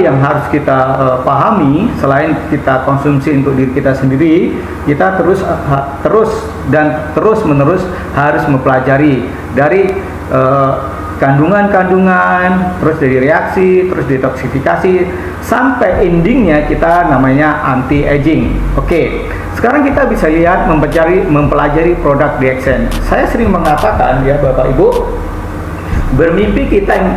yang harus kita pahami, selain kita konsumsi untuk diri kita sendiri, kita terus menerus harus mempelajari dari kandungan-kandungan, terus dari reaksi, terus detoksifikasi, sampai endingnya kita namanya anti aging. Oke, sekarang kita bisa lihat mempelajari produk DXN. Saya sering mengatakan ya Bapak Ibu, bermimpi kita yang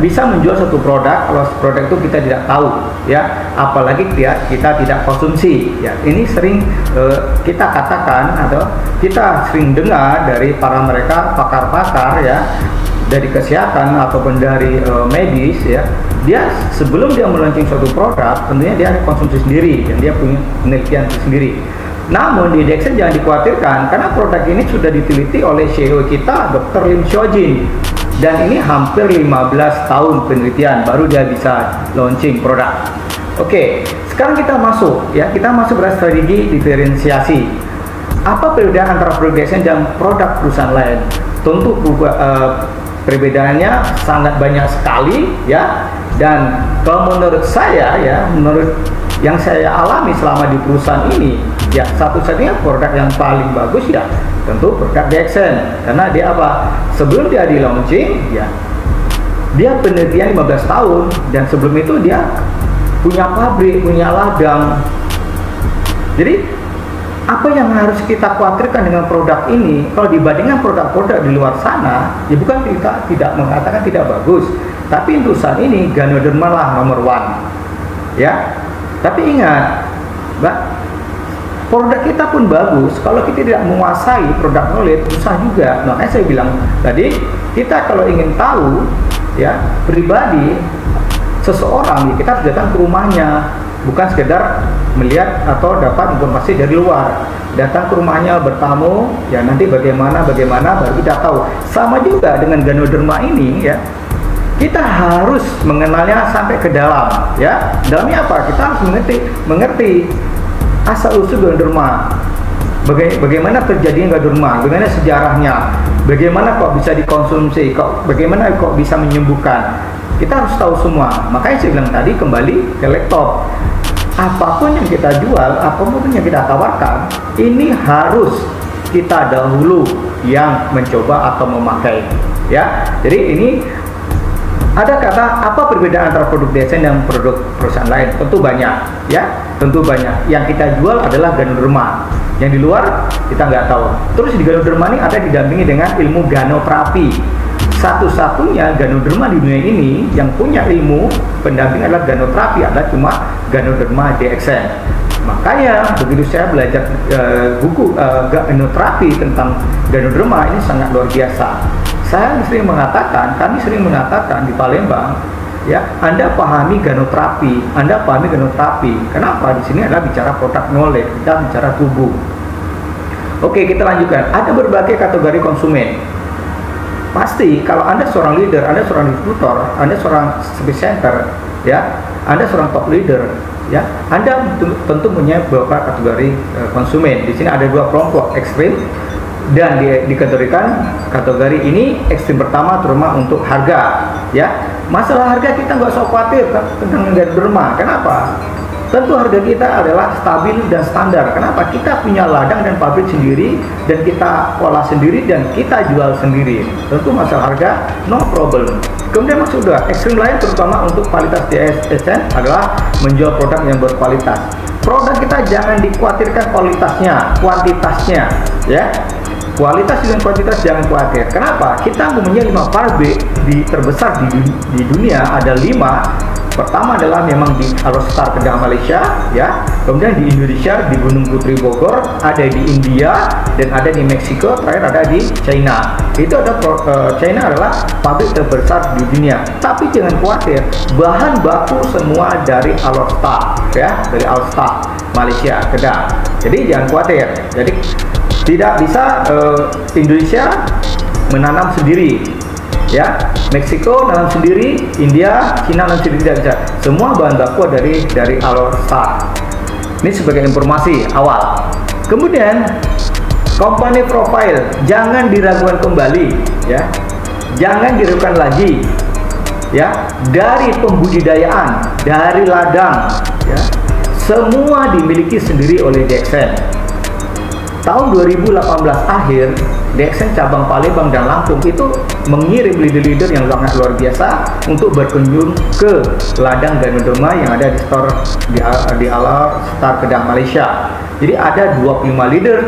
bisa menjual satu produk, kalau produk itu kita tidak tahu ya, apalagi kita tidak konsumsi ya. Ini sering kita katakan atau kita sering dengar dari para mereka pakar-pakar ya, dari kesehatan ataupun dari medis ya, dia sebelum dia meluncurkan suatu produk tentunya dia ada konsumsi sendiri dan dia punya penelitian sendiri. Namun di DXN jangan dikhawatirkan, karena produk ini sudah diteliti oleh CEO kita Dr. Lim Xiaojin, dan ini hampir 15 tahun penelitian baru dia bisa launching produk. Oke, sekarang kita masuk pada strategi diferensiasi. Apa perbedaan antara produk DXN dan produk perusahaan lain? Tentu perbedaannya sangat banyak sekali ya, dan kalau menurut saya ya, menurut yang saya alami selama di perusahaan ini ya, satu-satunya produk yang paling bagus ya tentu produk DXN, karena dia apa, sebelum dia di launching ya, dia penelitian 15 tahun, dan sebelum itu dia punya pabrik, punya ladang. Jadi apa yang harus kita khawatirkan dengan produk ini, kalau dibandingkan produk-produk di luar sana, ya bukan kita tidak mengatakan tidak bagus, tapi untuk saat ini Ganoderma lah nomor 1 ya. Tapi ingat Mbak, produk kita pun bagus, kalau kita tidak menguasai produk knowledge, susah juga. Makanya saya bilang tadi, kita kalau ingin tahu ya pribadi seseorang, ya kita harus datang ke rumahnya, bukan sekedar melihat atau dapat informasi dari luar. Datang ke rumahnya, bertamu ya, nanti bagaimana baru kita tahu. Sama juga dengan Ganoderma ini ya, kita harus mengenalnya sampai ke dalam ya. Dalamnya apa? Kita harus mengerti asal usul Ganoderma, bagaimana terjadinya Ganoderma, bagaimana sejarahnya, bagaimana kok bisa dikonsumsi, bagaimana kok bisa menyembuhkan. Kita harus tahu semua. Makanya saya bilang tadi, kembali ke laptop, apapun yang kita jual, apapun yang kita tawarkan, ini harus kita dahulu yang mencoba atau memakai ya. Jadi ini ada kata, apa perbedaan antara produk DXN dan produk perusahaan lain? Tentu banyak ya, tentu banyak. Yang kita jual adalah Ganoderma, yang di luar kita nggak tahu. Terus di Ganoderma ini ada didampingi dengan ilmu ganoterapi. Satu-satunya Ganoderma di dunia ini yang punya ilmu pendamping adalah ganoterapi, adalah cuma Ganoderma DXN. Makanya begitu saya belajar buku ganoterapi tentang Ganoderma, ini sangat luar biasa. Kami sering mengatakan di Palembang ya, Anda pahami ganoterapi, Kenapa? Di sini adalah bicara produk knowledge, kita bicara tubuh. Oke, kita lanjutkan. Ada berbagai kategori konsumen. Pasti kalau Anda seorang leader, Anda seorang distributor, Anda seorang service center ya, Anda seorang top leader ya, Anda tentu punya beberapa kategori konsumen. Di sini ada 2 kelompok ekstrim, dan dikategorikan kategori ini ekstrim pertama terutama untuk harga ya. Masalah harga kita nggak usah khawatir tentang Ganoderma. Kenapa? Tentu harga kita adalah stabil dan standar. Kenapa? Kita punya ladang dan pabrik sendiri, dan kita olah sendiri, dan kita jual sendiri. Tentu masalah harga no problem. Kemudian masuk ekstrim lain, terutama untuk kualitas DXN adalah menjual produk yang berkualitas. Produk kita jangan dikhawatirkan kuantitasnya ya. Kualitas dengan kuantitas jangan khawatir. Kenapa? Kita mempunyai 5 pabrik terbesar di dunia, ada 5. Pertama adalah memang di Alostar Kedah, Malaysia ya. Kemudian di Indonesia di Gunung Putri Bogor, ada di India, dan ada di Meksiko, terakhir ada di China. Itu ada China adalah pabrik terbesar di dunia. Tapi jangan khawatir, bahan baku semua dari Alostar ya, dari Alostar Malaysia Kedah. Jadi jangan khawatir. Jadi tidak bisa Indonesia menanam sendiri ya, Meksiko nanam sendiri, India, Cina nanam sendiri, tidak bisa. Semua bahan baku dari Alostar. Ini sebagai informasi awal. Kemudian company profile jangan diragukan kembali ya, jangan diragukan lagi. ya, dari pembudidayaan, dari ladang, ya, semua dimiliki sendiri oleh DXN. Tahun 2018 akhir, DXN cabang Palembang dan Lampung itu mengirim leader-leader yang sangat luar biasa untuk berkunjung ke ladang Ganoderma yang ada di store di Al Star Kedah, Malaysia. Jadi ada 25 leader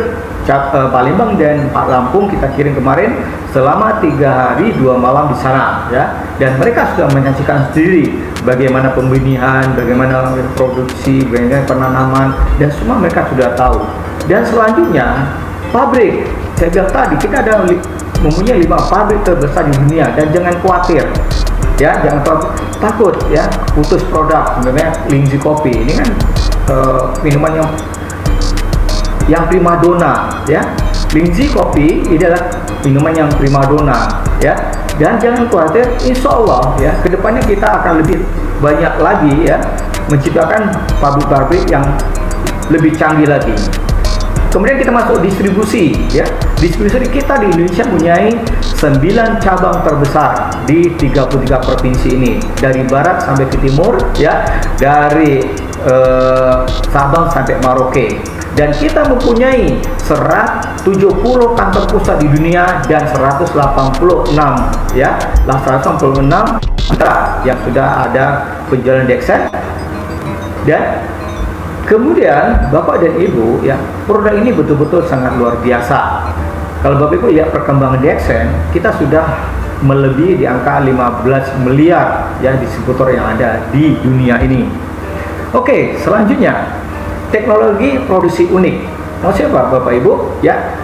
Palembang dan Lampung kita kirim kemarin selama 3 hari 2 malam di sana, ya. Dan mereka sudah menyaksikan sendiri bagaimana pembenihan, bagaimana produksi, bagaimana penanaman, dan semua mereka sudah tahu. Dan selanjutnya pabrik, saya bilang tadi kita ada mempunyai 5 pabrik terbesar di dunia, dan jangan khawatir, ya, jangan takut, ya, putus produk. Sebenarnya Lindsay Kopi ini kan minuman yang primadona, ya. Lindsay Kopi ini adalah minuman yang primadona, ya. Dan jangan khawatir, insya Allah, ya, kedepannya kita akan lebih banyak lagi, ya, menciptakan pabrik-pabrik yang lebih canggih lagi. Kemudian kita masuk distribusi, ya. Distribusi kita di Indonesia mempunyai 9 cabang terbesar di 33 provinsi ini, dari barat sampai ke timur, ya, dari Sabang sampai Merauke. Dan kita mempunyai 170 kantor pusat di dunia dan 186, ya, 186 yang sudah ada penjualan DXN. Dan kemudian Bapak dan Ibu, ya, produk ini betul-betul sangat luar biasa. Kalau Bapak Ibu lihat perkembangan DXN, kita sudah melebihi di angka 15 miliar, ya, distributor yang ada di dunia ini. Oke, selanjutnya teknologi produksi unik. Maksudnya apa, Bapak Ibu? Ya,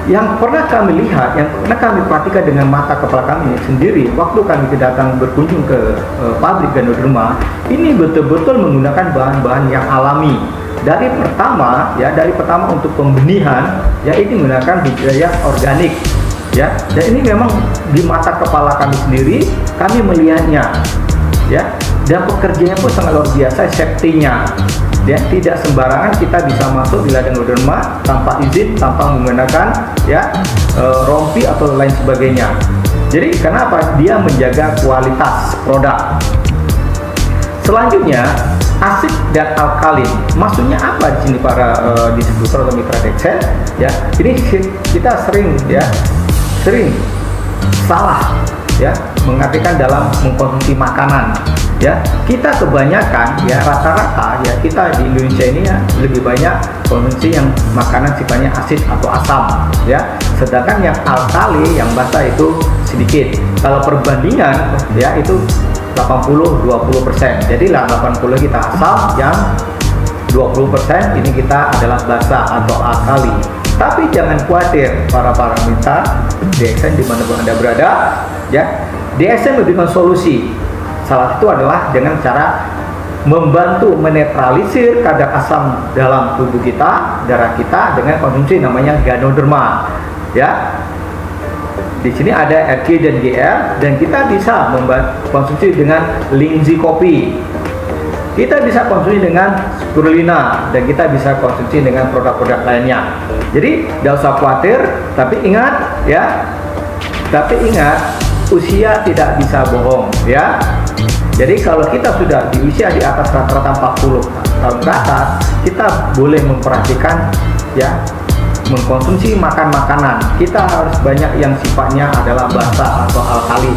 yang pernah kami lihat, yang pernah kami perhatikan dengan mata kepala kami sendiri waktu kami datang berkunjung ke pabrik Ganoderma, ini betul-betul menggunakan bahan-bahan yang alami. Dari pertama, ya, dari pertama untuk pembenihan, ya, ini menggunakan budidaya organik, ya. Dan ini memang di mata kepala kami sendiri, kami melihatnya, ya. Dan pekerjaannya pun sangat luar biasa, safety-nya. Ya, tidak sembarangan kita bisa masuk di ladang Ganoderma tanpa izin, tanpa menggunakan, ya, rompi atau lain sebagainya. Jadi kenapa? Dia menjaga kualitas produk. Selanjutnya, asid dan alkalin. Maksudnya apa di sini para distributor atau mitra DXN? Ya, ini kita sering salah, ya, mengartikan dalam mengkonsumsi makanan. Ya, kita kebanyakan, ya, rata-rata, ya, kita di Indonesia ini, ya, lebih banyak konsumsi yang makanan sifatnya asid atau asam, ya. Sedangkan yang alkali, yang basa itu sedikit. Kalau perbandingan, ya, itu 80-20%. Jadi lah 80 kita asam, yang 20% ini kita adalah basa atau alkali. Tapi jangan khawatir para mitra DXN dimanapun Anda berada, ya. DXN memberikan solusi. Salah satu adalah dengan cara membantu menetralisir kadar asam dalam tubuh kita, darah kita, dengan konsumsi namanya Ganoderma, ya. Di sini ada RQ dan GR, dan kita bisa konsumsi dengan Lindsay Kopi. Kita bisa konsumsi dengan Spirulina, dan kita bisa konsumsi dengan produk-produk lainnya. Jadi tidak usah khawatir, tapi ingat, ya. Tapi ingat, usia tidak bisa bohong, ya. Jadi kalau kita sudah di usia di atas rata-rata 40 tahun ke atas, kita boleh memperhatikan, ya, mengkonsumsi makanan. Kita harus banyak yang sifatnya adalah basa atau alkali.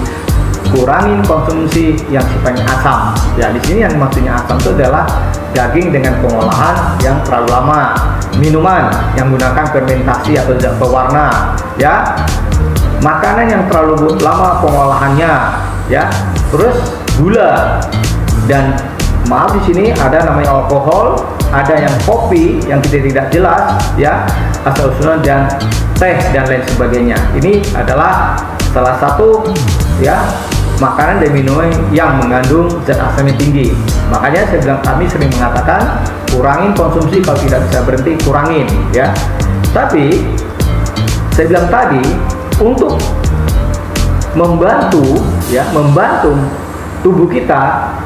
Kurangin konsumsi yang sifatnya asam. Ya, di sini yang maksudnya asam itu adalah daging dengan pengolahan yang terlalu lama, minuman yang menggunakan fermentasi atau zat pewarna, ya, makanan yang terlalu lama pengolahannya, ya, terus gula, dan maaf di sini ada namanya alkohol, ada yang kopi yang kita tidak jelas, ya, asal usulnya, dan teh dan lain sebagainya. Ini adalah salah satu, ya, makanan dan minuman yang mengandung zat asamnya tinggi. Makanya saya bilang, kami sering mengatakan kurangin konsumsi, kalau tidak bisa berhenti kurangin, ya. Tapi saya bilang tadi, untuk membantu, ya, membantu tubuh kita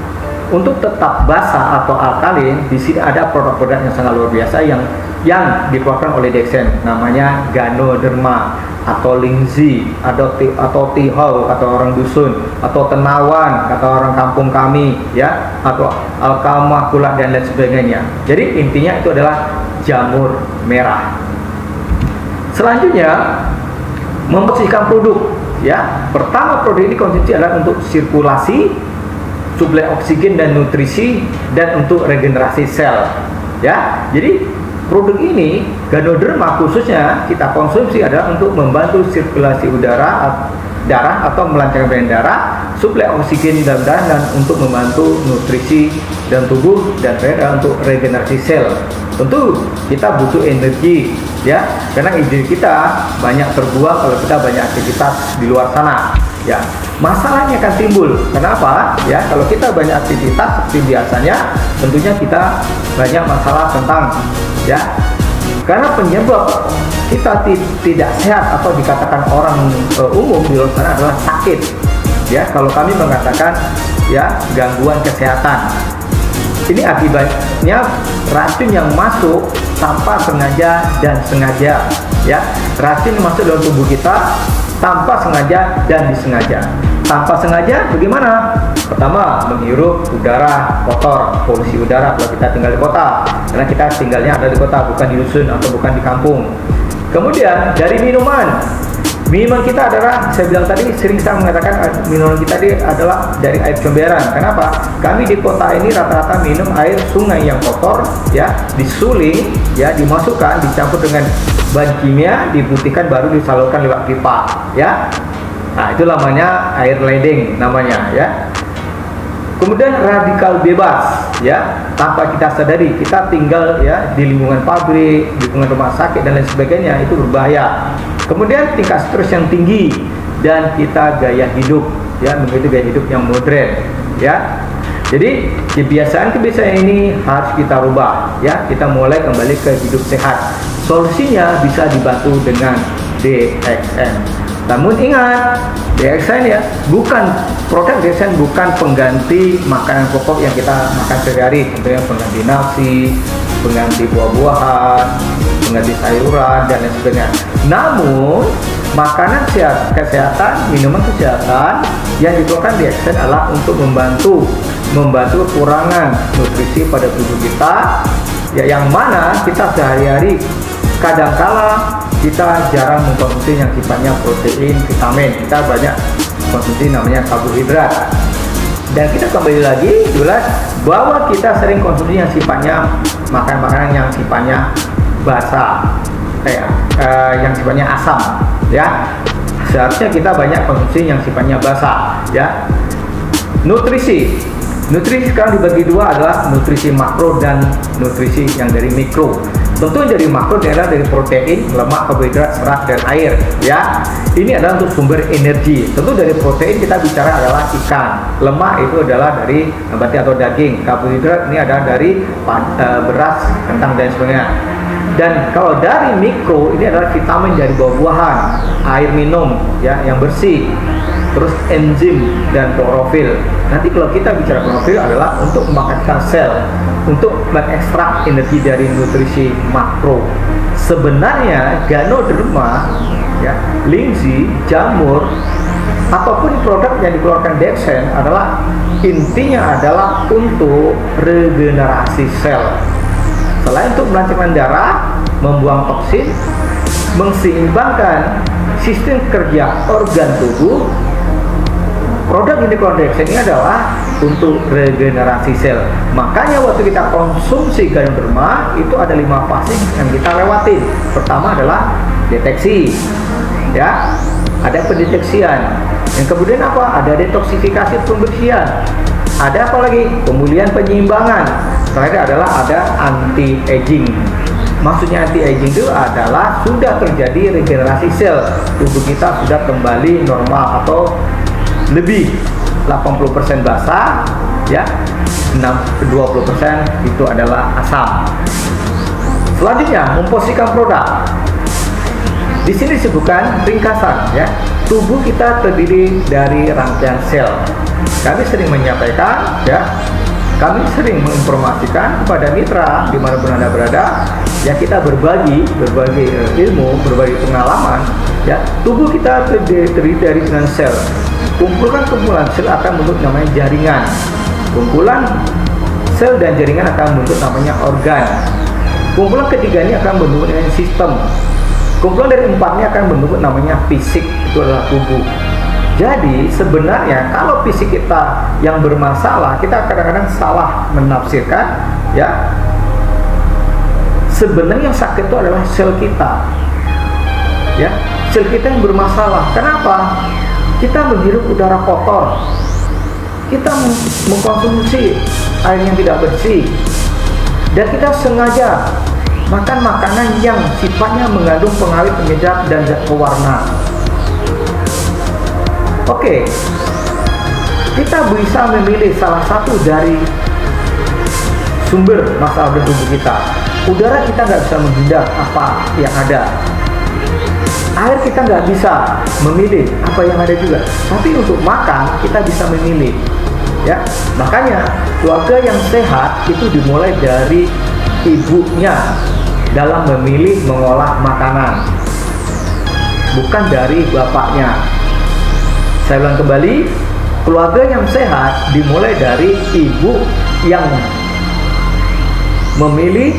untuk tetap basah atau alkalin, di sini ada produk-produk yang sangat luar biasa yang yang dikeluarkan oleh DXN, namanya Ganoderma atau Lingzi atau Tihau kata orang dusun, atau Tenawan kata orang kampung kami, ya, atau Alkamakula dan lain sebagainya. Jadi intinya itu adalah jamur merah. Selanjutnya membersihkan produk, ya. Pertama, produk ini konsumsi adalah untuk sirkulasi, suplai oksigen dan nutrisi, dan untuk regenerasi sel, ya. Jadi produk ini Ganoderma khususnya kita konsumsi adalah untuk membantu sirkulasi darah atau melancarkan darah, suplai oksigen dalam darah, dan untuk membantu nutrisi dan tubuh, dan untuk regenerasi sel. Tentu kita butuh energi, ya, karena energi kita banyak terbuang kalau kita banyak aktivitas di luar sana, ya. Masalahnya akan timbul. Kenapa? Ya, kalau kita banyak aktivitas seperti biasanya, tentunya kita banyak masalah tentang, ya, karena penyebab kita tidak sehat atau dikatakan orang umum di luar sana adalah sakit, ya. Kalau kami mengatakan, ya, gangguan kesehatan. Ini akibatnya racun yang masuk tanpa sengaja dan sengaja, ya. Racun yang masuk dalam tubuh kita tanpa sengaja dan disengaja. Tanpa sengaja bagaimana? Pertama, menghirup udara kotor, polusi udara kalau kita tinggal di kota, karena kita tinggalnya ada di kota, bukan di dusun atau bukan di kampung. Kemudian dari minuman kita adalah, saya bilang tadi, sering saya mengatakan minuman kita adalah dari air comberan. Kenapa? Kami di kota ini rata-rata minum air sungai yang kotor, ya, disuling, ya, dimasukkan, dicampur dengan bahan kimia, diputihkan, baru disalurkan lewat pipa, ya. Nah, itu namanya air ledeng namanya, ya. Kemudian radikal bebas, ya, tanpa kita sadari kita tinggal, ya, di lingkungan pabrik, lingkungan rumah sakit dan lain sebagainya, itu berbahaya. Kemudian tingkat stres yang tinggi, dan kita gaya hidup, ya, begitu gaya hidup yang modern, ya. Jadi kebiasaan-kebiasaan ini harus kita rubah, ya. Kita mulai kembali ke hidup sehat. Solusinya bisa dibantu dengan DXN. Namun ingat, DXN, ya, bukan produk DXN bukan pengganti makanan pokok yang kita makan sehari-hari, contohnya pengganti nasi, pengganti buah-buahan, pengganti sayuran dan lain sebagainya. Namun makanan kesehatan, minuman kesehatan yang dikeluarkan DXN adalah untuk membantu kekurangan nutrisi pada tubuh kita, ya, yang mana kita sehari-hari kadangkala kita jarang mengkonsumsi yang sifatnya protein, vitamin. Kita banyak konsumsi namanya karbohidrat. Dan kita kembali lagi jelas bahwa kita sering konsumsi yang sifatnya makanan yang sifatnya basah, yang sifatnya asam, ya. Seharusnya kita banyak konsumsi yang sifatnya basah, ya. Nutrisi sekarang dibagi dua, adalah nutrisi makro dan nutrisi yang dari mikro. Tentu yang dari makro adalah dari protein, lemak, karbohidrat, serat, dan air, ya. Ini adalah untuk sumber energi. Tentu dari protein kita bicara adalah ikan, lemak itu adalah dari nabati atau daging, karbohidrat ini adalah dari beras, kentang, dan sebagainya. Dan kalau dari mikro ini adalah vitamin dari buah-buahan, air minum, ya, yang bersih, terus enzim dan klorofil. Nanti kalau kita bicara klorofil adalah untuk mengaktifkan sel, untuk mengekstrak energi dari nutrisi makro. Sebenarnya Ganoderma, ya, Lingzi, jamur, ataupun produk yang dikeluarkan DXN adalah intinya adalah untuk regenerasi sel. Selain untuk melancarkan darah, membuang toksin, menseimbangkan sistem kerja organ tubuh, produk yang dikeluarkan DXN ini adalah untuk regenerasi sel. Makanya waktu kita konsumsi Ganoderma itu ada 5 fase yang kita lewatin. Pertama adalah deteksi, ya, ada pendeteksian. Yang kemudian apa? Ada detoksifikasi, pembersihan. Ada apa lagi? Pemulihan, penyeimbangan. Terakhir adalah ada anti-aging. Maksudnya anti-aging itu adalah sudah terjadi regenerasi sel, tubuh kita sudah kembali normal atau lebih 80% basah, ya, 20% itu adalah asam. Selanjutnya memposisikan produk. Di sini disebutkan ringkasan, ya. Tubuh kita terdiri dari rangkaian sel. Kami sering menyampaikan, ya, kami sering menginformasikan kepada mitra dimanapun Anda berada, ya kita berbagi ilmu, berbagi pengalaman. Ya, tubuh kita terdiri dari dengan sel. Kumpulan sel akan membentuk namanya jaringan. Kumpulan sel dan jaringan akan membentuk namanya organ. Kumpulan ketiga ini akan membentuk namanya sistem. Kumpulan dari empatnya akan membentuk namanya fisik, itu adalah tubuh. Jadi sebenarnya kalau fisik kita yang bermasalah, kita kadang-kadang salah menafsirkan, ya. Sebenarnya yang sakit itu adalah sel kita, ya, sel kita yang bermasalah. Kenapa? Kita menghirup udara kotor, kita mengkonsumsi air yang tidak bersih, dan kita sengaja makan makanan yang sifatnya mengandung pengawet, penyedap, dan zat pewarna. Oke, kita bisa memilih salah satu dari sumber masalah di tubuh kita. Udara kita nggak bisa menghindar apa yang ada. Air kita nggak bisa memilih apa yang ada juga. Tapi untuk makan kita bisa memilih. Ya, makanya keluarga yang sehat itu dimulai dari ibunya dalam memilih mengolah makanan, bukan dari bapaknya. Saya ulang kembali, keluarga yang sehat dimulai dari ibu yang memilih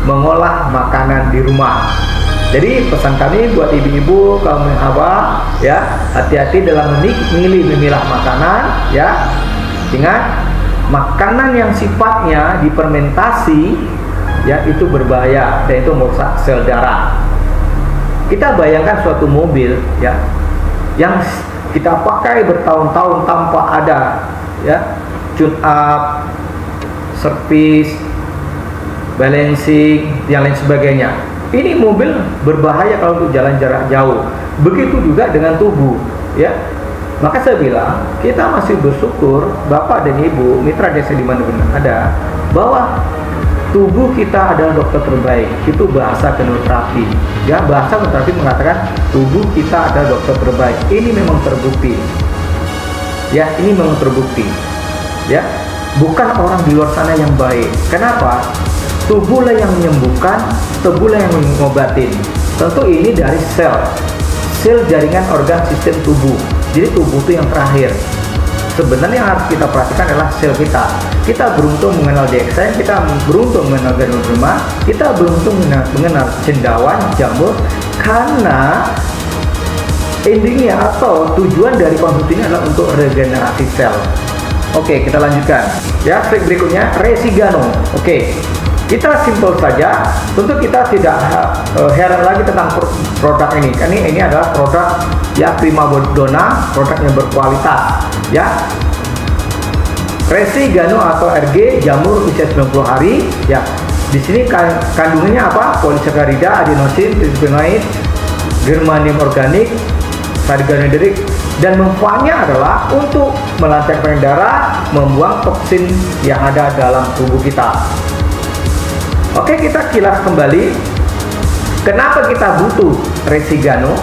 mengolah makanan di rumah. Jadi pesan kami buat ibu-ibu, kaum hawa, ya, hati-hati dalam memilah makanan, ya. Ingat, makanan yang sifatnya difermentasi, ya, itu berbahaya dan itu merusak sel darah. Kita bayangkan suatu mobil, ya, yang kita pakai bertahun-tahun tanpa ada, ya, tune up, servis, balancing, yang lain sebagainya. Ini mobil berbahaya kalau untuk jalan jarak jauh. Begitu juga dengan tubuh, ya. Maka saya bilang kita masih bersyukur Bapak dan Ibu, mitra desa dimanapun ada, bahwa tubuh kita adalah dokter terbaik. Itu bahasa kenoterapi. Ya, bahasa kenoterapi mengatakan tubuh kita adalah dokter terbaik. Ini memang terbukti. Ya, ini memang terbukti. Ya, bukan orang di luar sana yang baik. Kenapa? Tubuhlah yang menyembuhkan, tubuhlah yang mengobatin. Tentu ini dari sel jaringan organ sistem tubuh. Jadi tubuh itu yang terakhir. Sebenarnya yang harus kita perhatikan adalah sel kita. Kita beruntung mengenal DXN, kita beruntung mengenal ganoderma, kita beruntung mengenal cendawan, jamur, karena endingnya atau tujuan dari konsumsi ini adalah untuk regenerasi sel. Oke, kita lanjutkan. Ya, slide berikutnya, Resigano. Oke, kita simpel saja. Tentu kita tidak heran lagi tentang produk ini. Ini adalah produk ya primadona, produk yang berkualitas. Ya, Resigano atau RG, jamur usia 90 hari. Ya, di sini kandungannya apa? Polisakarida, adenosin, trifenoid, germanium organik, sarganidrik, dan manfaatnya adalah untuk melancarkan darah, membuang toksin yang ada dalam tubuh kita. Oke, kita kilas kembali. Kenapa kita butuh Resigano?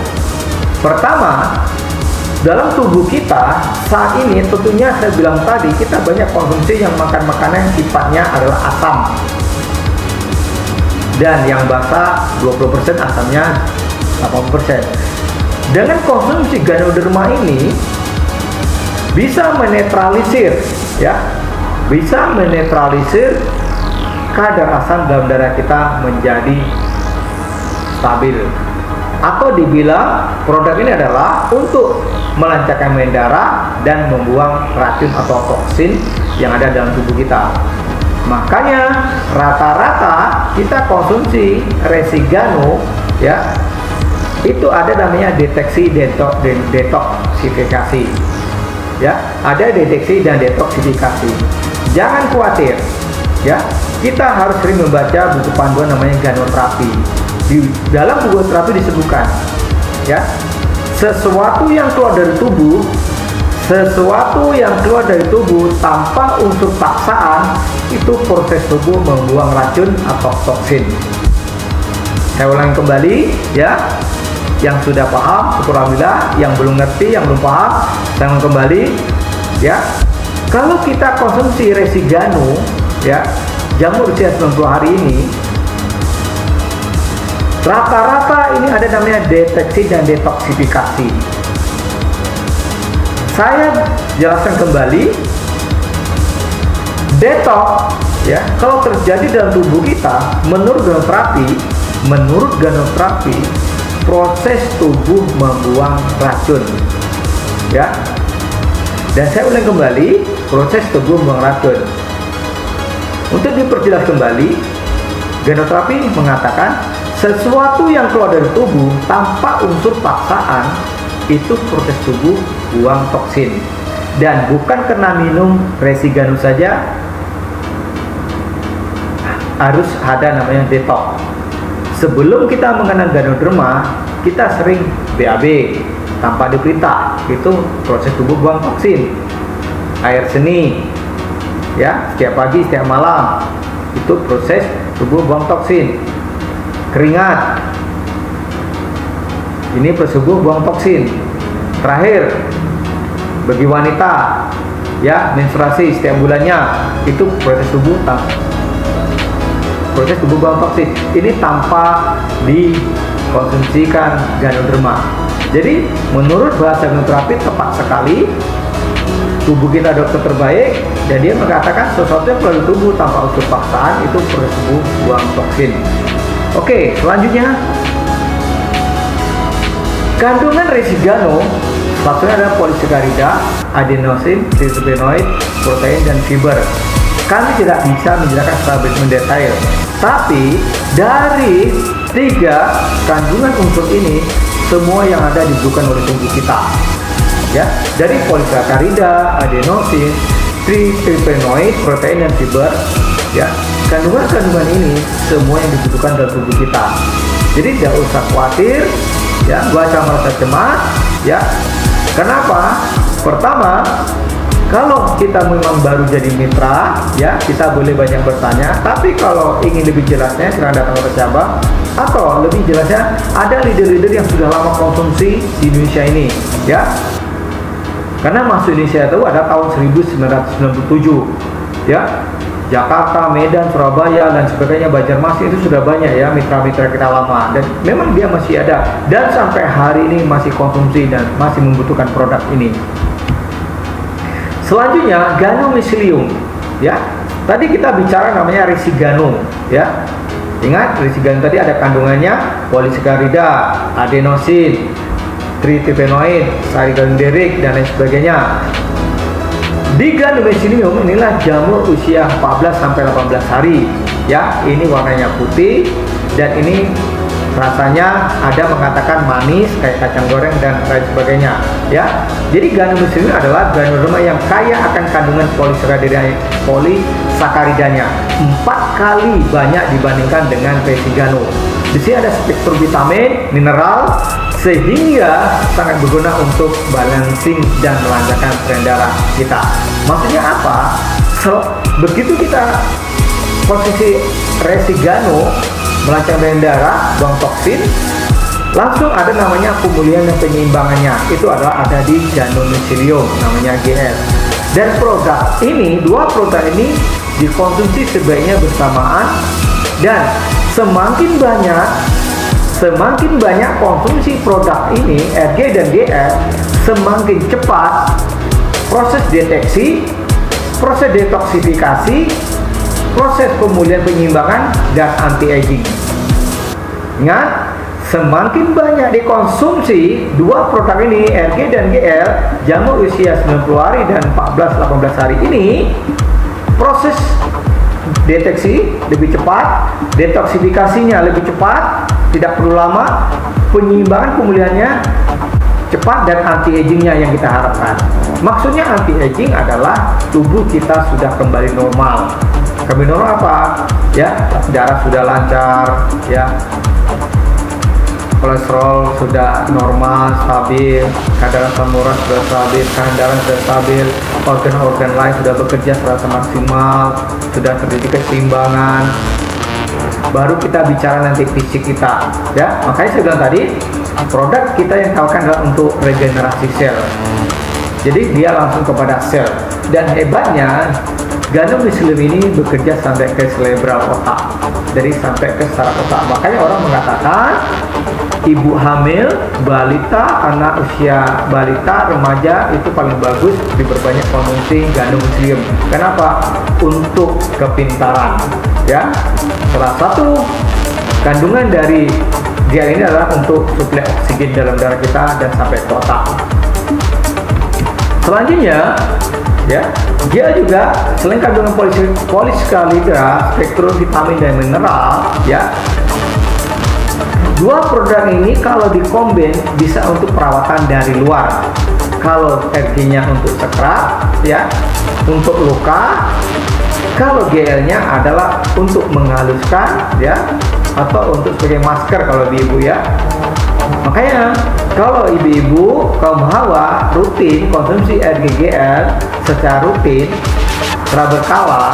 Pertama, dalam tubuh kita saat ini tentunya saya bilang tadi kita banyak konsumsi yang makan makanan yang sifatnya adalah asam. Dan yang basah 20%, asamnya 80%. Dengan konsumsi Ganoderma ini bisa menetralisir, ya, bisa menetralisir kadar asam dalam darah kita menjadi stabil. Atau dibilang produk ini adalah untuk melancarkan main darah dan membuang racun atau toksin yang ada dalam tubuh kita. Makanya rata-rata kita konsumsi Resigano, ya, itu ada namanya deteksi detoksifikasi. Ya, ada deteksi dan detoksifikasi. Jangan khawatir, ya. Kita harus sering membaca buku panduan namanya ganoterapi. Di dalam buku terapi disebutkan, ya, sesuatu yang keluar dari tubuh, tanpa unsur paksaan, itu proses tubuh membuang racun atau toksin. Saya ulangi kembali, ya. Yang sudah paham, syukur alhamdulillah. Yang belum ngerti, yang belum paham, saya ulangi kembali, ya. Kalau kita konsumsi Resigano, ya, jamur usia 90 hari ini, rata-rata ini ada namanya deteksi dan detoksifikasi. Saya jelaskan kembali, detox, ya, kalau terjadi dalam tubuh kita, menurut genoterapi, proses tubuh membuang racun, ya. Dan saya ulang kembali, proses tubuh membuang racun. Untuk diperjelas kembali, genoterapi mengatakan sesuatu yang keluar dari tubuh tanpa unsur paksaan itu proses tubuh buang toksin. Dan bukan karena minum Resigano saja harus ada namanya detox. Sebelum kita mengenal Ganoderma, kita sering BAB tanpa diperintah, itu proses tubuh buang toksin. Air seni, ya, setiap pagi setiap malam, itu proses tubuh buang toksin. Keringat, ini proses tubuh buang toksin. Terakhir, bagi wanita, ya, menstruasi setiap bulannya, itu proses tubuh buang toksin. Ini tanpa dikonsumsikan Ganoderma. Jadi menurut bahasa genoterapi tepat sekali, tubuh kita dokter terbaik, dan dia mengatakan sesuatu yang keluar dari tubuh tanpa unsur paksaan itu proses tubuh buang toksin. Oke, selanjutnya kandungan Resigano maksudnya adalah polisakarida, adenosin, tritipenoid, protein, dan fiber. Kami tidak bisa menjelaskan secara mendetail, tapi dari 3 kandungan unsur ini semua yang ada dibutuhkan oleh tubuh kita, ya, dari polisakarida, adenosin, tritipenoid, protein, dan fiber, ya. Kandungan-kandungan ini semua yang dibutuhkan dalam tubuh kita. Jadi tidak usah khawatir, ya, baca merasa cemas, ya. Kenapa? Pertama, kalau kita memang baru jadi mitra, ya, kita boleh banyak bertanya. Tapi kalau ingin lebih jelasnya, silahkan datang ke cabang. Atau lebih jelasnya, ada leader-leader yang sudah lama konsumsi di Indonesia ini, ya. Karena masuk Indonesia itu ada tahun 1997, ya. Jakarta, Medan, Surabaya, dan sebagainya, Banjarmasin itu sudah banyak, ya, mitra-mitra kita lama. Dan memang dia masih ada. Dan sampai hari ini masih konsumsi dan masih membutuhkan produk ini. Selanjutnya, Ganomycelium, ya. Tadi kita bicara namanya Resigano, ya. Ingat, Resigano tadi ada kandungannya polisakarida, adenosin, tritipenoid, saridonderik, dan lain sebagainya. Di Ganomycelium inilah jamur usia 14 sampai 18 hari, ya. Ini warnanya putih dan ini rasanya ada mengatakan manis kayak kacang goreng dan lain sebagainya, ya. Jadi Ganomycelium adalah Ganoderma yang kaya akan kandungan polisacaridanya 4 kali banyak dibandingkan dengan Resigano. Di sini ada spektrum vitamin, mineral, sehingga sangat berguna untuk balancing dan melancarkan tren darah kita. Maksudnya apa? Begitu kita posisi Resigano melancang tren darah, buang toksin, langsung ada namanya pemulihan dan penyeimbangannya. Itu adalah ada di Ganomycelium, namanya GL. Dan produk ini, 2 produk ini dikonsumsi sebaiknya bersamaan, dan semakin banyak konsumsi produk ini, RG dan GL, semakin cepat proses deteksi, proses detoksifikasi, proses pemulihan penyeimbangan, dan anti-aging. Ingat, semakin banyak dikonsumsi 2 produk ini, RG dan GL, jamur usia 90 hari dan 14-18 hari ini, proses deteksi lebih cepat, detoksifikasinya lebih cepat, tidak perlu lama, penyeimbangan pemulihannya cepat, dan anti-agingnya yang kita harapkan. Maksudnya anti-aging adalah tubuh kita sudah kembali normal. Kembali normal apa? Ya, darah sudah lancar, ya, kolesterol sudah normal, stabil, kadar asam urat sudah stabil, kadar darah sudah stabil, organ-organ lain sudah bekerja serasa maksimal, sudah terjadi keseimbangan. Baru kita bicara nanti fisik kita, ya. Makanya saya bilang tadi, produk kita yang tawarkan adalah untuk regenerasi sel. Jadi dia langsung kepada sel. Dan hebatnya, gandum muslim ini bekerja sampai ke cerebral otak, jadi sampai ke saraf otak. Makanya orang mengatakan ibu hamil, balita, anak usia balita, remaja itu paling bagus diperbanyak konsumsi gandum muslim. Kenapa? Untuk kepintaran. Ya, salah satu kandungan dari gel ini adalah untuk suplai oksigen dalam darah kita dan sampai ke otak. Selanjutnya, ya, dia juga selain kandungan polisakarida, spektrum vitamin dan mineral, ya. Dua produk ini kalau dikombin bisa untuk perawatan dari luar. Kalau RG-nya untuk sekrat, ya, untuk luka. Kalau GL-nya adalah untuk menghaluskan, ya, atau untuk sebagai masker kalau ibu-ibu, ya. Makanya kalau ibu-ibu kaum hawa rutin konsumsi RGGL secara rutin secara berkala,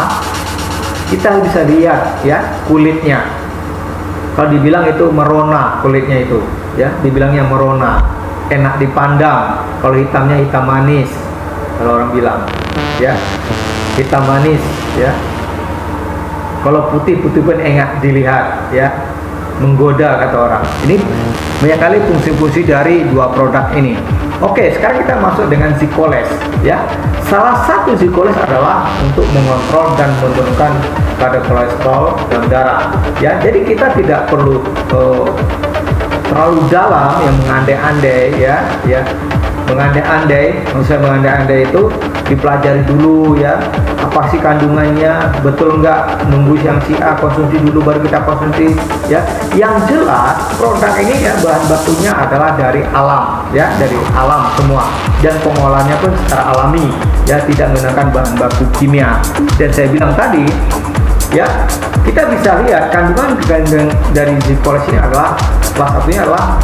kita bisa lihat, ya, kulitnya. Kalau dibilang itu merona kulitnya itu, ya, dibilangnya merona, enak dipandang. Kalau hitamnya hitam manis, kalau orang bilang, ya, hitam manis, ya. Kalau putih pun enak dilihat, ya, menggoda kata orang. Ini banyak kali fungsi-fungsi dari dua produk ini. Oke, sekarang kita masuk dengan Zikoles, ya. Salah satu Zikoles adalah untuk mengontrol dan menurunkan kadar kolesterol dalam darah, ya. Jadi kita tidak perlu terlalu dalam yang mengandai-andai, ya, mengandai-andai. Maksudnya mengandai-andai itu dipelajari dulu, ya, apa sih kandungannya, betul nggak, nunggu yang si A konsumsi dulu baru kita konsumsi, ya. Yang jelas produk ini, ya, bahan bakunya adalah dari alam, ya, dari alam semua, dan pengolahannya pun secara alami, ya, tidak menggunakan bahan baku kimia. Dan saya bilang tadi, ya, kita bisa lihat kandungan dari Zikoles ini adalah salah satunya adalah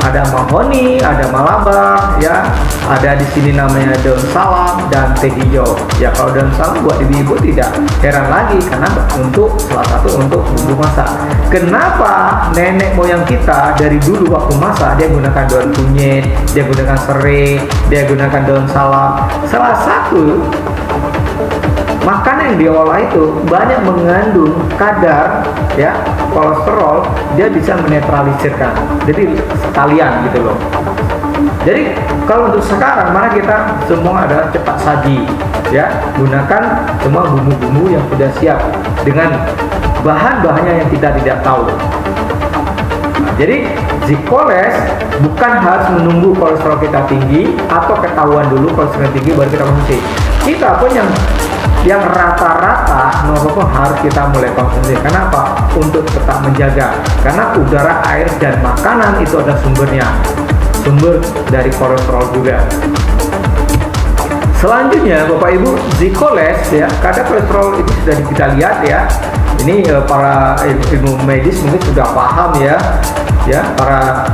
ada mahoni, ada malabar, ya, ada di sini namanya daun salam dan teh hijau. Ya, kalau daun salam buat ibu-ibu tidak heran lagi karena untuk salah satu untuk bumbu masak. Kenapa nenek moyang kita dari dulu waktu masak dia gunakan daun kunyit, dia gunakan serai, dia gunakan daun salam. Salah satu makanan yang diolah itu banyak mengandung kadar, ya, kolesterol, dia bisa menetralisirkan. Jadi sekalian gitu loh. Jadi kalau untuk sekarang mana kita semua adalah cepat saji, ya, gunakan semua bumbu-bumbu yang sudah siap dengan bahan-bahannya yang kita tidak tahu. Jadi Zikoles bukan harus menunggu kolesterol kita tinggi atau ketahuan dulu kolesterol tinggi baru kita konsumsi. Kita pun yang rata-rata normal harus kita mulai konsumsi. Kenapa? Untuk tetap menjaga. Karena udara, air, dan makanan itu ada sumbernya. Sumber dari kolesterol juga. Selanjutnya, Bapak Ibu, Zikoles, ya, kadar kolesterol itu sudah kita lihat, ya. Ini para ilmu medis mungkin sudah paham, ya, para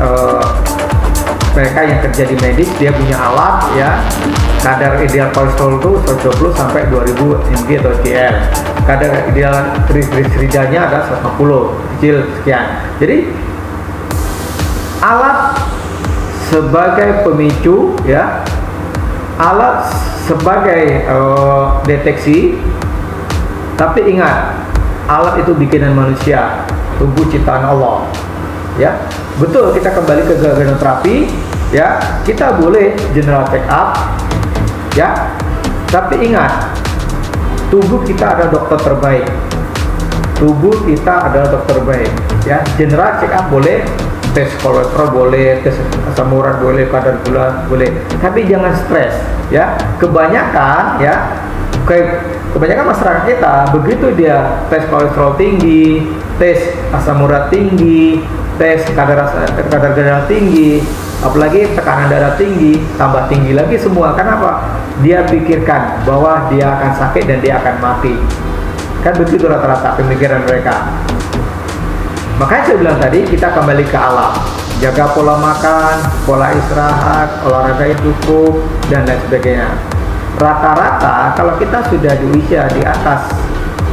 mereka yang kerja di medis dia punya alat, ya. Kadar ideal kolesterol itu 120 sampai 2000 mg atau mg. Kadar ideal trigliseridanya ada 150, kecil sekian. Jadi alat sebagai pemicu, ya, alat sebagai deteksi. Tapi ingat, alat itu bikinan manusia, tubuh ciptaan Allah, ya. Betul, kita kembali ke granuloterapi, ya, kita boleh general check up, ya, tapi ingat, tubuh kita ada dokter terbaik, tubuh kita adalah dokter terbaik, ya. General check up boleh, tes kolesterol boleh, tes asam urat boleh, kadar gula boleh, tapi jangan stres, ya. Kebanyakan, ya, kebanyakan masyarakat kita begitu dia tes kolesterol tinggi, tes asam urat tinggi, tes kadar darah tinggi, apalagi tekanan darah tinggi, tambah tinggi lagi semua. Kenapa? Dia pikirkan bahwa dia akan sakit dan dia akan mati. Kan begitu rata-rata pemikiran mereka. Makanya saya bilang tadi, kita kembali ke alam, jaga pola makan, pola istirahat, olahraga yang cukup, dan lain sebagainya. Rata-rata kalau kita sudah di usia di atas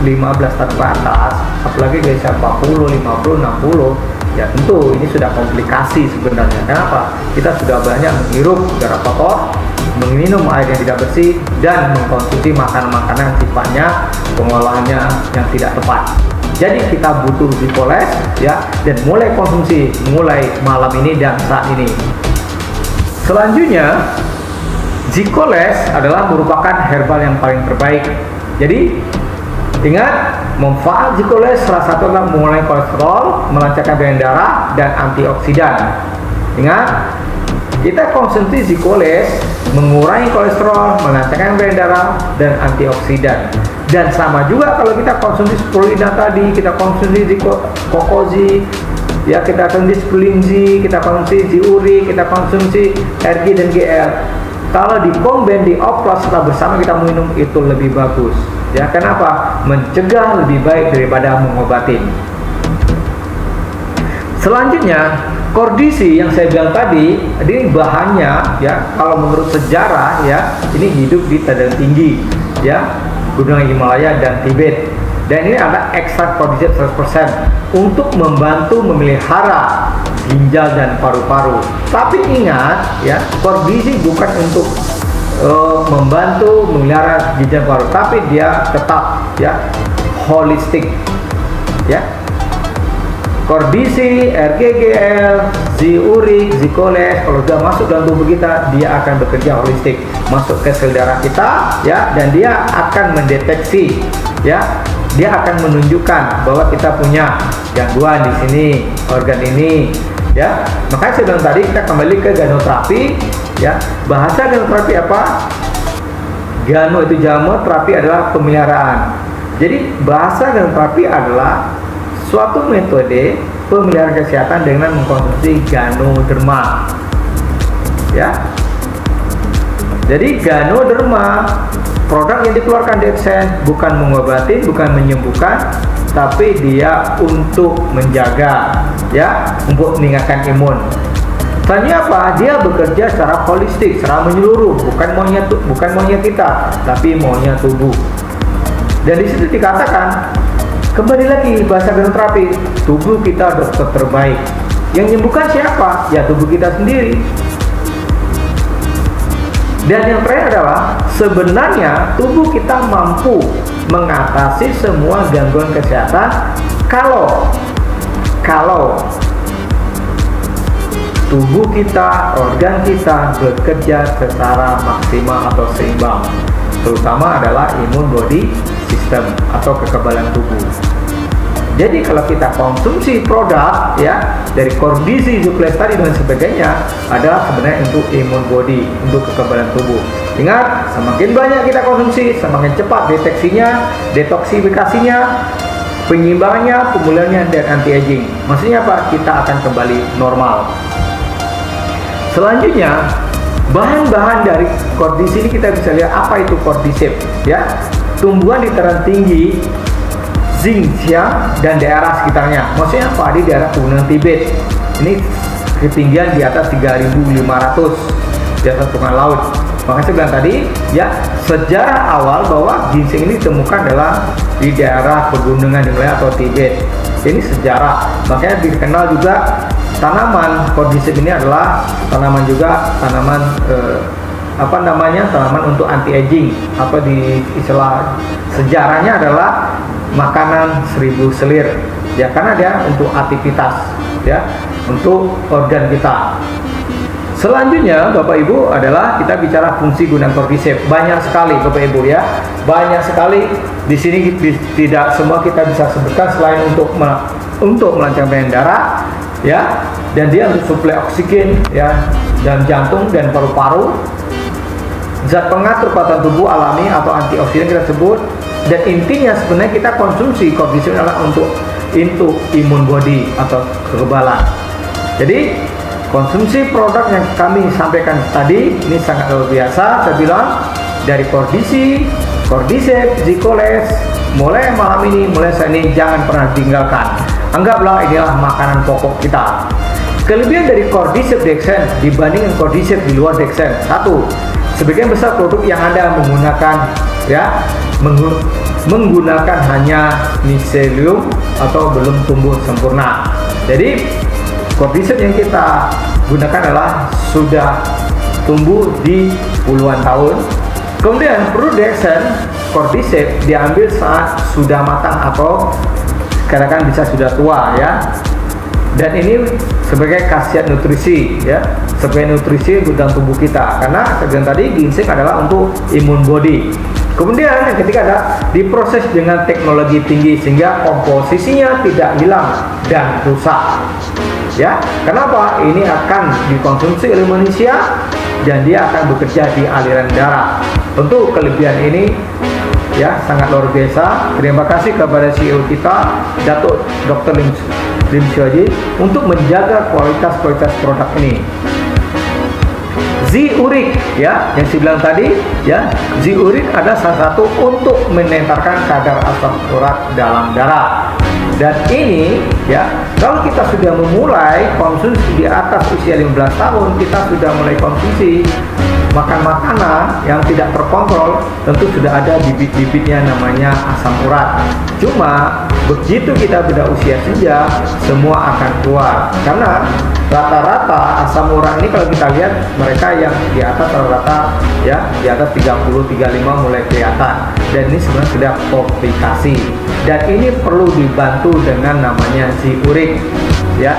15 tahun ke atas, apalagi di usia 40, 50, 60, ya tentu ini sudah komplikasi sebenarnya. Kenapa? Kita sudah banyak menghirup udara kotor, meminum air yang tidak bersih, dan mengkonsumsi makanan-makanan sifatnya pengolahannya yang tidak tepat. Jadi kita butuh Zikoles ya, dan mulai konsumsi mulai malam ini dan saat ini. Selanjutnya, Zikoles adalah merupakan herbal yang paling terbaik. Jadi ingat, manfaat Zikoles salah satu adalah mengurangi kolesterol, melancarkan peredaran darah, dan antioksidan. Ingat, kita konsumsi Zikoles mengurangi kolesterol, melancarkan peredaran darah, dan antioksidan. Dan sama juga kalau kita konsumsi spirulina tadi, kita konsumsi kokozi, ya kita konsumsi spulinzi, kita konsumsi ziurik, kita konsumsi RG dan GL. Kalau dikombin, dioplos setelah bersama kita minum, itu lebih bagus. Ya, kenapa? Mencegah lebih baik daripada mengobati. Selanjutnya, kordisi yang saya bilang tadi, ini bahannya ya, kalau menurut sejarah ya, ini hidup di dataran tinggi ya, Gunung Himalaya dan Tibet. Dan ini adalah ekstrak kordisi 100% untuk membantu memelihara ginjal dan paru-paru. Tapi ingat ya, kordisi bukan untuk membantu memelihara ginjal paru, tapi dia tetap ya holistik ya. Kordisi, RGGL, ziurik, Zikoles kalau sudah masuk dalam tubuh kita, dia akan bekerja holistik, masuk ke sel darah kita ya, dan dia akan mendeteksi ya, dia akan menunjukkan bahwa kita punya gangguan di sini, organ ini ya. Makanya saya bilang tadi, kita kembali ke ganoterapi ya. Bahasa ganoterapi apa? Gano itu jamu, terapi adalah pemeliharaan. Jadi bahasa ganoterapi adalah suatu metode pemeliharaan kesehatan dengan mengkonsumsi ganoderma ya. Jadi ganoderma, produk yang dikeluarkan Dexen, bukan mengobati, bukan menyembuhkan, tapi dia untuk menjaga ya, untuk meningkatkan imun. Tanya apa? Dia bekerja secara holistik, secara menyeluruh, bukan maunya kita, tapi maunya tubuh. Dan di situ dikatakan, kembali lagi bahasa ganoterapi, tubuh kita dokter terbaik. Yang menyembuhkan siapa? Ya tubuh kita sendiri. Dan yang terakhir adalah, sebenarnya tubuh kita mampu mengatasi semua gangguan kesehatan kalau tubuh kita, organ kita bekerja secara maksimal atau seimbang. Terutama adalah imun body system atau kekebalan tubuh. Jadi kalau kita konsumsi produk ya dari kordisi, Zikoles tadi dan sebagainya, adalah sebenarnya untuk imun body, untuk kekebalan tubuh. Ingat, semakin banyak kita konsumsi, semakin cepat deteksinya, detoksifikasinya, penyimbangannya, pemulihannya, dan anti-aging. Maksudnya apa? Kita akan kembali normal. Selanjutnya, bahan-bahan dari kordisi ini kita bisa lihat apa itu kordisep ya. Tumbuhan di dataran tinggi, Xinjiang dan daerah sekitarnya. Maksudnya apa? Di daerah pegunungan Tibet. Ini ketinggian di atas 3.500 di atas permukaan laut. Makanya saya bilang tadi ya, sejarah awal bahwa ginseng ini ditemukan adalah di daerah pegunungan Himalaya atau Tibet. Ini sejarah. Makanya dikenal juga tanaman kordisep ini adalah tanaman juga tanaman tanaman untuk anti aging, apa di istilah sejarahnya adalah makanan 1000 selir ya, karena dia untuk aktivitas ya, untuk organ kita. Selanjutnya Bapak Ibu adalah kita bicara fungsi gunaan kordisep. Banyak sekali Bapak Ibu ya, banyak sekali. Di sini tidak semua kita bisa sebutkan selain untuk melancarkan peredaran darah ya, dan dia untuk suplai oksigen ya, dan jantung dan paru-paru. Zat pengatur kekuatan tubuh alami atau antioksidan kita sebut. Dan intinya sebenarnya kita konsumsi kordisep adalah untuk imun body atau kekebalan. Jadi konsumsi produk yang kami sampaikan tadi ini sangat luar biasa. Saya bilang dari kordisi, kordisep, Zikoles, mulai malam ini, mulai saat ini jangan pernah tinggalkan. Anggaplah inilah makanan pokok kita. Kelebihan dari kordisep Dexen dibandingkan kordisep di luar Dexen: satu, sebagian besar produk yang Anda menggunakan ya menggunakan hanya miselium atau belum tumbuh sempurna. Jadi kordisep yang kita gunakan adalah sudah tumbuh di puluhan tahun. Kemudian Prudexen Cordyceps diambil saat sudah matang atau katakan bisa sudah tua ya. Dan ini sebagai khasiat nutrisi ya, sebagai nutrisi untuk dalam tubuh kita. Karena seperti tadi ginseng adalah untuk imun body. Kemudian yang ketiga adalah diproses dengan teknologi tinggi sehingga komposisinya tidak hilang dan rusak. Ya, kenapa? Ini akan dikonsumsi oleh manusia dan dia akan bekerja di aliran darah. Tentu kelebihan ini ya sangat luar biasa. Terima kasih kepada CEO kita, Datuk Dr. Lim Sioji, untuk menjaga kualitas produk ini. Zeuric ya, yang saya bilang tadi ya, Zeuric ada salah satu untuk menentarkan kadar asam urat dalam darah. Dan ini ya, kalau kita sudah memulai konsumsi di atas usia 15 tahun, kita sudah mulai konsumsi makan makanan yang tidak terkontrol, tentu sudah ada bibit-bibitnya namanya asam urat. Cuma begitu kita sudah usia senja, semua akan keluar. Karena rata-rata asam urat ini kalau kita lihat mereka yang di atas rata-rata ya, di atas 30-35 mulai kelihatan. Dan ini sebenarnya sudah komplikasi. Dan ini perlu dibantu dengan namanya Zeuric ya.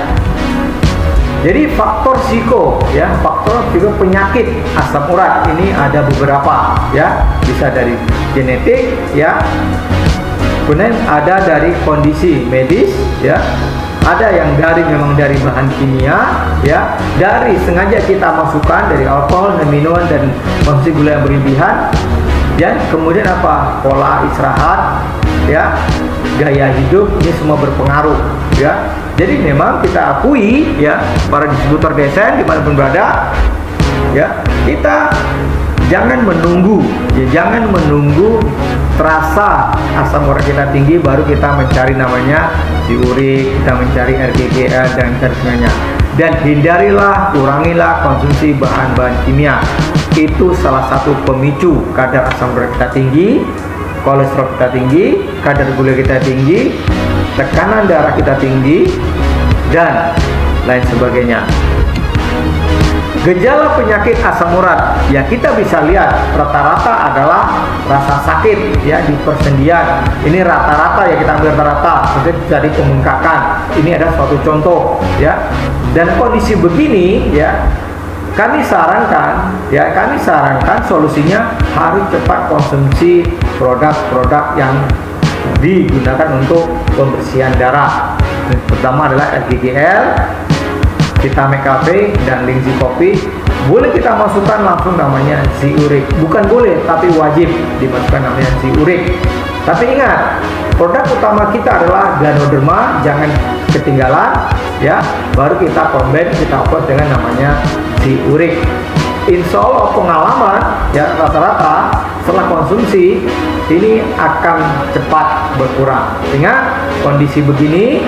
Jadi faktor risiko ya, faktor risiko penyakit asam urat ini ada beberapa ya, bisa dari genetik ya, kemudian ada dari kondisi medis ya, ada yang memang dari bahan kimia ya, dari sengaja kita masukkan dari alkohol dan minuman dan konsumsi gula yang berlebihan ya, kemudian apa, pola istirahat ya, gaya hidup, ini semua berpengaruh ya. Jadi memang kita akui ya, para distributor DSN dimanapun berada ya, kita jangan menunggu ya, jangan menunggu terasa asam urat kita tinggi baru kita mencari namanya Zeuric, kita mencari RGGL dan sebagainya. Dan hindarilah, kurangilah konsumsi bahan-bahan kimia. Itu salah satu pemicu kadar asam urat kita tinggi, kolesterol kita tinggi, kadar gula kita tinggi, tekanan darah kita tinggi, dan lain sebagainya. Gejala penyakit asam urat ya, kita bisa lihat rata-rata adalah rasa sakit ya di persendian. Ini rata-rata ya, kita ambil rata-rata, jadi pembengkakan. Ini ada suatu contoh ya. Dan kondisi begini ya, kami sarankan solusinya harus cepat konsumsi produk-produk yang digunakan untuk pembersihan darah. Pertama adalah RGGL, Vitamin Cafe, dan Lingzi Kopi. Boleh kita masukkan langsung namanya Zeuric. Bukan boleh, tapi wajib dimasukkan namanya Zeuric. Tapi ingat, produk utama kita adalah Ganoderma, jangan ketinggalan ya. Baru kita combine, kita obat dengan namanya Zeuric. Insya Allah pengalaman ya, rata-rata setelah konsumsi ini akan cepat berkurang. Ingat, kondisi begini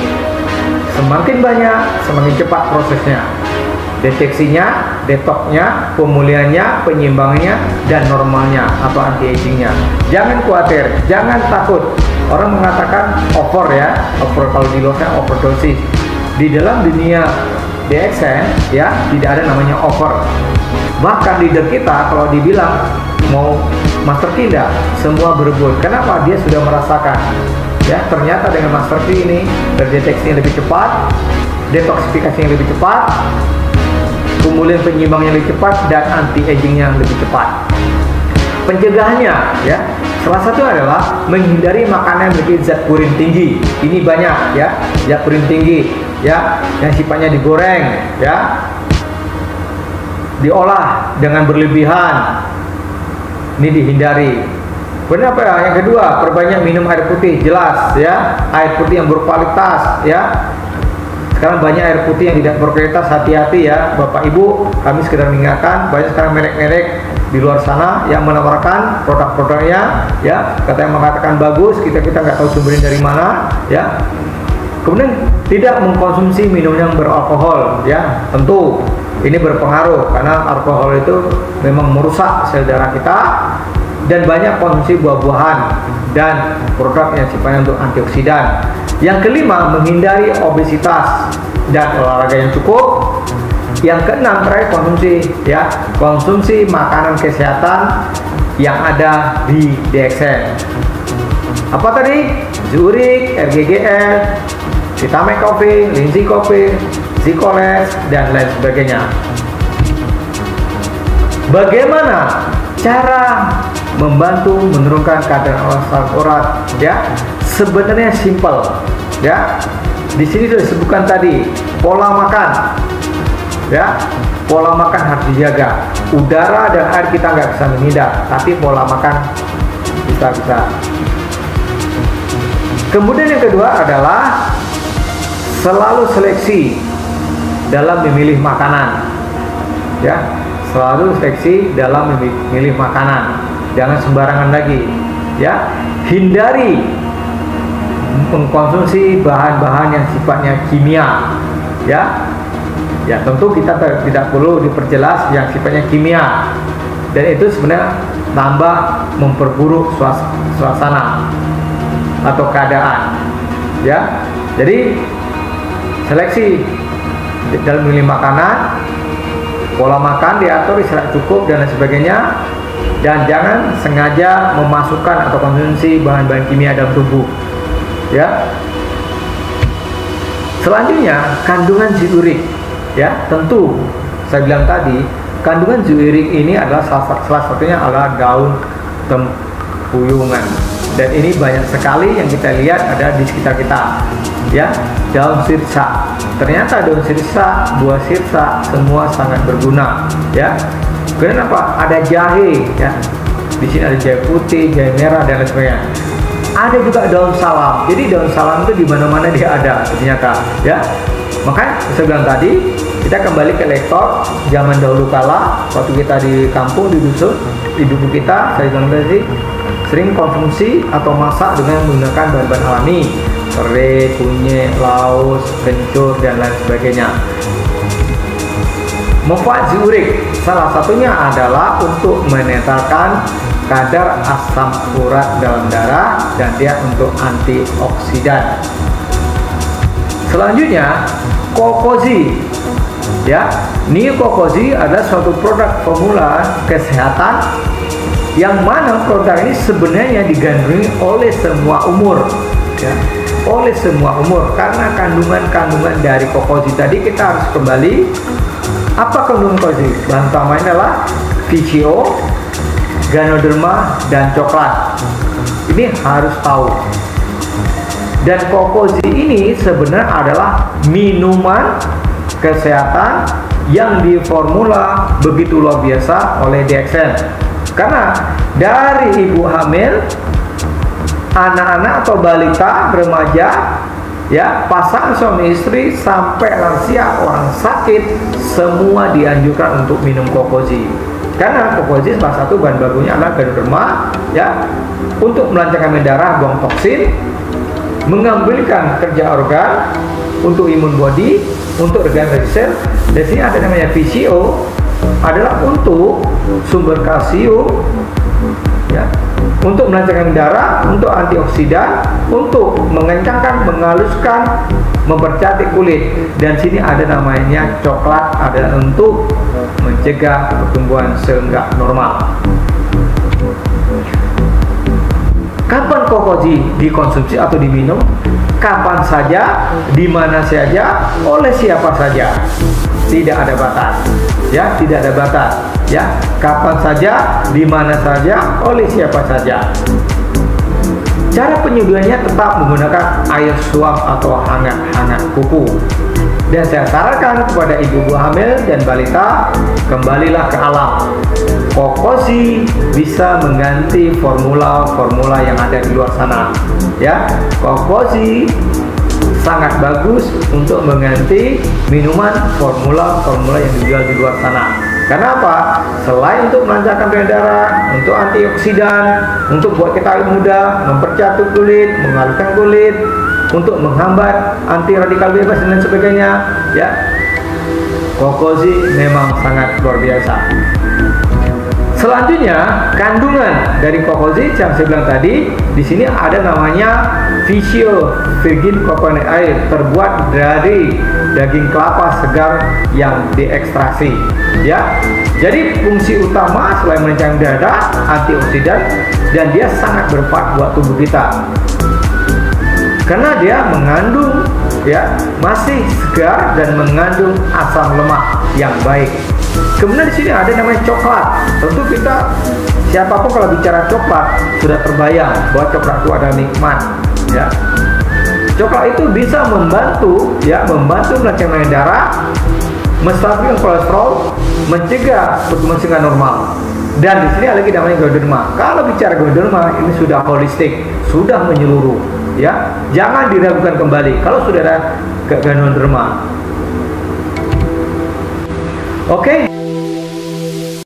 semakin banyak, semakin cepat prosesnya. Deteksinya, detoksnya, pemulihannya, penyimbangannya, dan normalnya atau anti-agingnya. Jangan khawatir, jangan takut. Orang mengatakan over ya, over, kalau di luar overdosis. Di dalam dunia DXN ya, tidak ada namanya over. Bahkan leader kita kalau dibilang mau master key, semua berebut. Kenapa? Dia sudah merasakan ya, ternyata dengan master key ini terdeteksinya lebih cepat, detoksifikasinya lebih cepat, pemulihan penyimbangnya lebih cepat, dan anti agingnya lebih cepat. Pencegahannya ya, salah satu adalah menghindari makanan yang memiliki zat purin tinggi. Ini banyak ya, zat purin tinggi ya, yang sifatnya digoreng ya, diolah dengan berlebihan. Ini dihindari. Kenapa ya? Yang kedua, perbanyak minum air putih, jelas ya, air putih yang berkualitas ya. Sekarang banyak air putih yang tidak berkualitas, hati-hati ya Bapak Ibu. Kami sekedar mengingatkan, banyak sekarang merek-merek di luar sana yang menawarkan produk-produknya ya, katanya mengatakan bagus, kita nggak tahu sumbernya dari mana ya. Kemudian tidak mengkonsumsi minum yang beralkohol ya, tentu ini berpengaruh karena alkohol itu memang merusak sel darah kita. Dan banyak konsumsi buah-buahan dan produk yang sifatnya untuk antioksidan. Yang kelima, menghindari obesitas dan olahraga yang cukup. Yang keenam terakhir konsumsi, ya, konsumsi makanan kesehatan yang ada di DXN. Apa tadi? Zurik, RGGL, Vitamin Coffee, Lindsay Coffee, Zikoles, dan lain sebagainya. Bagaimana cara membantu menurunkan kadar asam urat? Ya, sebenarnya simple. Ya, di sini sudah disebutkan tadi pola makan. Ya, pola makan harus dijaga. Udara dan air kita nggak bisa menghindar, tapi pola makan bisa. Kemudian yang kedua adalah selalu seleksi dalam memilih makanan. Ya, selalu seleksi dalam memilih makanan. Jangan sembarangan lagi. Ya, hindari mengkonsumsi bahan-bahan yang sifatnya kimia. Ya, tentu kita tidak perlu diperjelas yang sifatnya kimia, dan itu sebenarnya tambah memperburuk suasana atau keadaan. Ya, jadi seleksi dalam memilih makanan, pola makan diatur, istirahat cukup dan lain sebagainya, dan jangan sengaja memasukkan atau konsumsi bahan-bahan kimia dalam tubuh. Ya. Selanjutnya kandungan ziurik. Ya, tentu saya bilang tadi kandungan ziurik ini adalah salah satunya adalah daun tempuyungan, dan ini banyak sekali yang kita lihat ada di sekitar kita. Ya, daun sirsa, ternyata daun sirsa, buah sirsa semua sangat berguna. Ya, kenapa? Ada jahe, ya, di sini ada jahe putih, jahe merah, dan lain sebagainya. Ada juga daun salam. Jadi daun salam itu di mana-mana dia ada ternyata. Ya, makanya saya bilang tadi, kita kembali ke lektor zaman dahulu kala, waktu kita di kampung, di dusun, di dukuh kita, saya bilang tadi, sering konsumsi atau masak dengan menggunakan bahan-bahan alami, serai, kunyit, laos, kencur, dan lain sebagainya. Manfaat ziurik salah satunya adalah untuk menetralkan kadar asam urat dalam darah, dan dia untuk antioksidan. Selanjutnya kokozi. Ya, Kokozi adalah suatu produk formula kesehatan yang mana produk ini sebenarnya digandrungi oleh semua umur. Ya, oleh semua umur, karena kandungan-kandungan dari kokozi tadi kita harus kembali. Apa kandungan kokozi? Bahan utamanya adalah PCO, Ganoderma, dan coklat. Ini harus tahu. Dan kokozi ini sebenarnya adalah minuman kesehatan yang diformula begitu luar biasa oleh DXN. Karena dari ibu hamil, anak-anak atau balita, remaja, ya, pasangan suami istri, sampai lansia, orang sakit, semua dianjurkan untuk minum kokozi. Karena kokozi salah satu bahan bakunya adalah Ganoderma, ya, untuk melancarkan darah, buang toksin, mengambilkan kerja organ, untuk imun body, untuk regenerasi sel. Di sini ada namanya PCO, adalah untuk sumber kalsium, ya, untuk melancarkan darah, untuk antioksidan, untuk mengencangkan, menghaluskan, mempercantik kulit. Dan sini ada namanya coklat, adalah untuk mencegah pertumbuhan sel nggak normal. Kapan kokozi dikonsumsi atau diminum? Kapan saja, di mana saja, oleh siapa saja. Tidak ada batas. Ya, tidak ada batas. Ya, kapan saja, di mana saja, oleh siapa saja. Cara penyediaannya tetap menggunakan air suam atau hangat-hangat kuku. Dan saya sarankan kepada ibu hamil dan balita, kembalilah ke alam. Kokozi bisa mengganti formula-formula yang ada di luar sana. Ya, kokozi sangat bagus untuk mengganti minuman formula-formula yang dijual di luar sana. Kenapa? Selain untuk melancarkan darah, untuk antioksidan, untuk buat kita awet muda, mempercantik kulit, menghaluskan kulit, untuk menghambat anti radikal bebas dan lain sebagainya, ya, kokozi memang sangat luar biasa. Selanjutnya, kandungan dari kokozi yang saya bilang tadi, di sini ada namanya Visio Virgin Coconut Oil terbuat dari daging kelapa segar yang diekstraksi, ya. Jadi fungsi utama selain merangsang dada, antioksidan, dan dia sangat bermanfaat buat tubuh kita karena dia mengandung, ya, masih segar dan mengandung asam lemak yang baik. Kemudian di sini ada namanya coklat. Tentu kita siapapun kalau bicara coklat sudah terbayang bahwa coklat itu ada nikmat, ya. Coklat itu bisa membantu, ya, membantu merangsang darah, menstabilkan kolesterol, mencegah pertumbuhan sehingga normal. Dan di sini ada lagi namanya Ganoderma. Kalau bicara Ganoderma ini sudah holistik, sudah menyeluruh, ya. Jangan diragukan kembali kalau sudah ada Ganoderma. Oke.